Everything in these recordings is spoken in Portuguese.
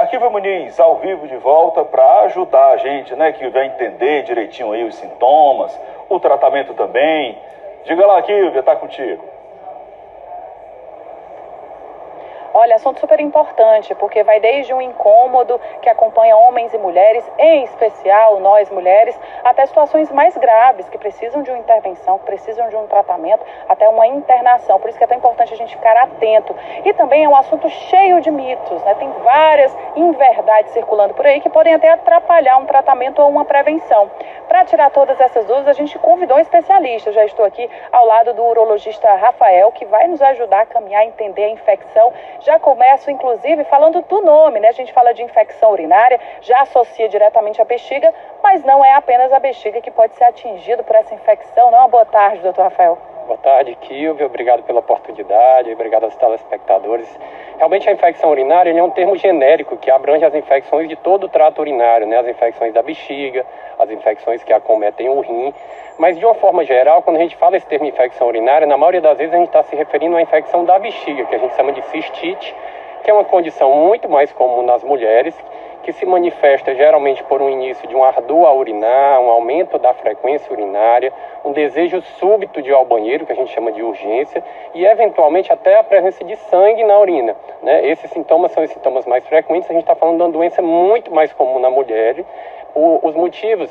Kílvia Muniz, ao vivo de volta para ajudar a gente, né, que vai entender direitinho aí os sintomas, o tratamento também. Diga lá, Kílvia, tá contigo. Olha, assunto super importante, porque vai desde um incômodo que acompanha homens e mulheres, em especial nós mulheres, até situações mais graves, que precisam de uma intervenção, que precisam de um tratamento, até uma internação. Por isso que é tão importante a gente ficar atento. E também é um assunto cheio de mitos, né? Tem várias inverdades circulando por aí que podem até atrapalhar um tratamento ou uma prevenção. Para tirar todas essas dúvidas, a gente convidou um especialista. Eu já estou aqui ao lado do urologista Rafael, que vai nos ajudar a caminhar, a entender a infecção. Já começo, inclusive, falando do nome, né? A gente fala de infecção urinária, já associa diretamente à bexiga, mas não é apenas a bexiga que pode ser atingida por essa infecção. Não é? Boa tarde, doutor Rafael. Boa tarde, Kílvia. Obrigado pela oportunidade, obrigado aos telespectadores. Realmente a infecção urinária é um termo genérico que abrange as infecções de todo o trato urinário, né? As infecções da bexiga, as infecções que acometem o rim. Mas de uma forma geral, quando a gente fala esse termo infecção urinária, na maioria das vezes a gente está se referindo à infecção da bexiga, que a gente chama de cistite, que é uma condição muito mais comum nas mulheres, que se manifesta geralmente por um início de um ardor a urinar, um aumento da frequência urinária, um desejo súbito de ir ao banheiro, que a gente chama de urgência, e eventualmente até a presença de sangue na urina, né? Esses sintomas são os sintomas mais frequentes. A gente está falando de uma doença muito mais comum na mulher. Os motivos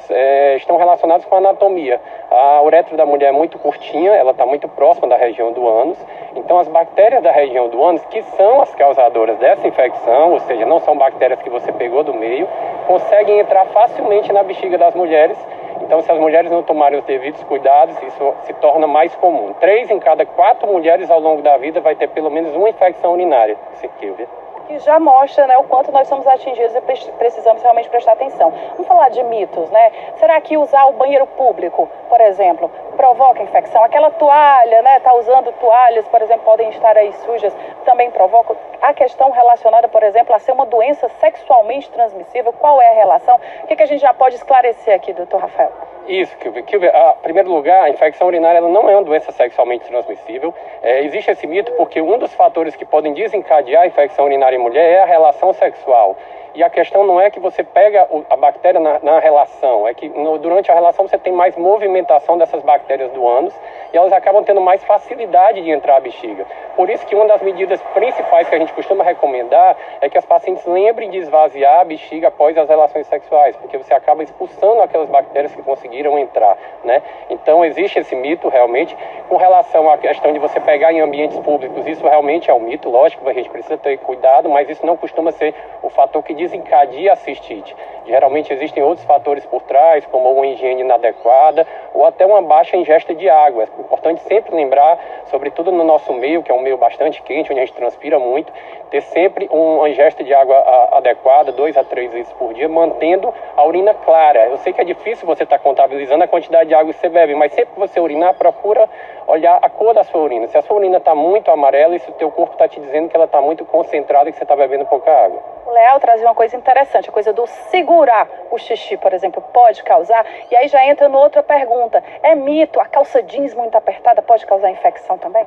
estão relacionados com a anatomia. A uretra da mulher é muito curtinha, ela está muito próxima da região do ânus. Então as bactérias da região do ânus, que são as causadoras dessa infecção, ou seja, não são bactérias que você pegou do meio, conseguem entrar facilmente na bexiga das mulheres. Então, se as mulheres não tomarem os devidos cuidados, isso se torna mais comum. 3 em cada 4 mulheres ao longo da vida vai ter pelo menos uma infecção urinária, Kílvia. Que já mostra, né, o quanto nós somos atingidos e precisamos realmente prestar atenção. Vamos falar de mitos, né? Será que usar o banheiro público, por exemplo, provoca infecção? Aquela toalha, né, tá usando toalhas, por exemplo, podem estar aí sujas, também provoca. A questão relacionada, por exemplo, a ser uma doença sexualmente transmissível, qual é a relação? O que a gente já pode esclarecer aqui, doutor Rafael? Isso, Kílvia. Em primeiro lugar, a infecção urinária ela não é uma doença sexualmente transmissível. Existe esse mito porque um dos fatores que podem desencadear a infecção urinária em mulher é a relação sexual. E a questão não é que você pega a bactéria na relação, é que durante a relação você tem mais movimentação dessas bactérias do ânus e elas acabam tendo mais facilidade de entrar à bexiga. Por isso que uma das medidas principais que a gente costuma recomendar é que as pacientes lembrem de esvaziar a bexiga após as relações sexuais, porque você acaba expulsando aquelas bactérias que conseguiram entrar, né? Então existe esse mito realmente. Com relação à questão de você pegar em ambientes públicos, isso realmente é um mito, lógico, a gente precisa ter cuidado, mas isso não costuma ser o fator que desencadeia a cistite. Geralmente existem outros fatores por trás, como uma higiene inadequada ou até uma baixa ingesta de água. É importante sempre lembrar, sobretudo no nosso meio, que é um meio bastante quente, onde a gente transpira muito, ter sempre uma ingesta de água adequada, 2 a 3 litros por dia, mantendo a urina clara. Eu sei que é difícil você estar contabilizando a quantidade de água que você bebe, mas sempre que você urinar, procura olhar a cor da sua urina. Se a sua urina está muito amarela, isso o teu corpo está te dizendo que ela está muito concentrada e que você está bebendo pouca água. O Léo trazia uma coisa interessante, a coisa do segurar o xixi, por exemplo, pode causar. E aí já entra numa outra pergunta. É mito, a calça jeans muito apertada pode causar infecção também?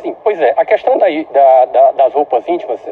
Sim, pois é. A questão das roupas íntimas,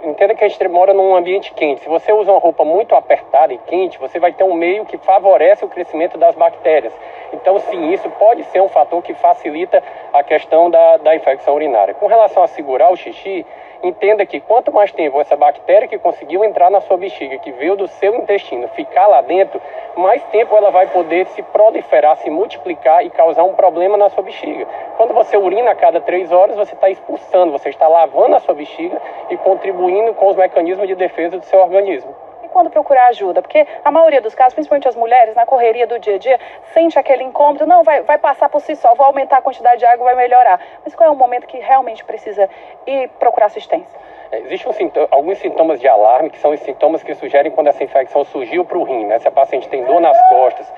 entenda que a gente mora num ambiente quente. Se você usa uma roupa muito apertada e quente, você vai ter um meio que favorece o crescimento das bactérias. Então, sim, isso pode ser um fator que facilita a questão da infecção urinária. Com relação a segurar o xixi, entenda que quanto mais tempo essa bactéria que conseguiu entrar na sua bexiga, que veio do seu intestino, ficar lá dentro, mais tempo ela vai poder se proliferar, se multiplicar e causar um problema na sua bexiga. Quando você urina a cada 3 horas, você está expulsando, você está lavando a sua bexiga e contribuindo com os mecanismos de defesa do seu organismo. E quando procurar ajuda? Porque a maioria dos casos, principalmente as mulheres, na correria do dia a dia, sente aquele incômodo, não, vai passar por si só, vou aumentar a quantidade de água, vai melhorar. Mas qual é o momento que realmente precisa ir procurar assistência? Existem alguns sintomas de alarme, que são os sintomas que sugerem quando essa infecção surgiu para o rim, né? Se a paciente tem dor nas costas,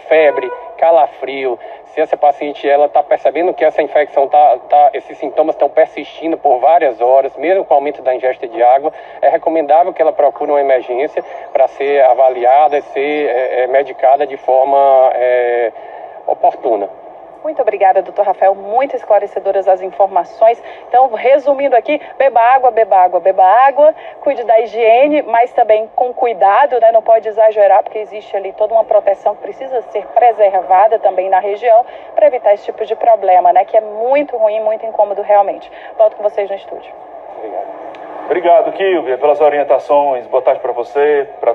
febre, calafrio, se essa paciente está percebendo que essa infecção esses sintomas estão persistindo por várias horas, mesmo com o aumento da ingesta de água, é recomendável que ela procure uma emergência para ser avaliada e ser medicada de forma oportuna. Muito obrigada, doutor Rafael, muito esclarecedoras as informações. Então, resumindo aqui, beba água, beba água, beba água, cuide da higiene, mas também com cuidado, né? Não pode exagerar, porque existe ali toda uma proteção que precisa ser preservada também na região para evitar esse tipo de problema, né? Que é muito ruim, muito incômodo realmente. Volto com vocês no estúdio. Obrigado. Obrigado, Kilvia, pelas orientações. Boa tarde para você, para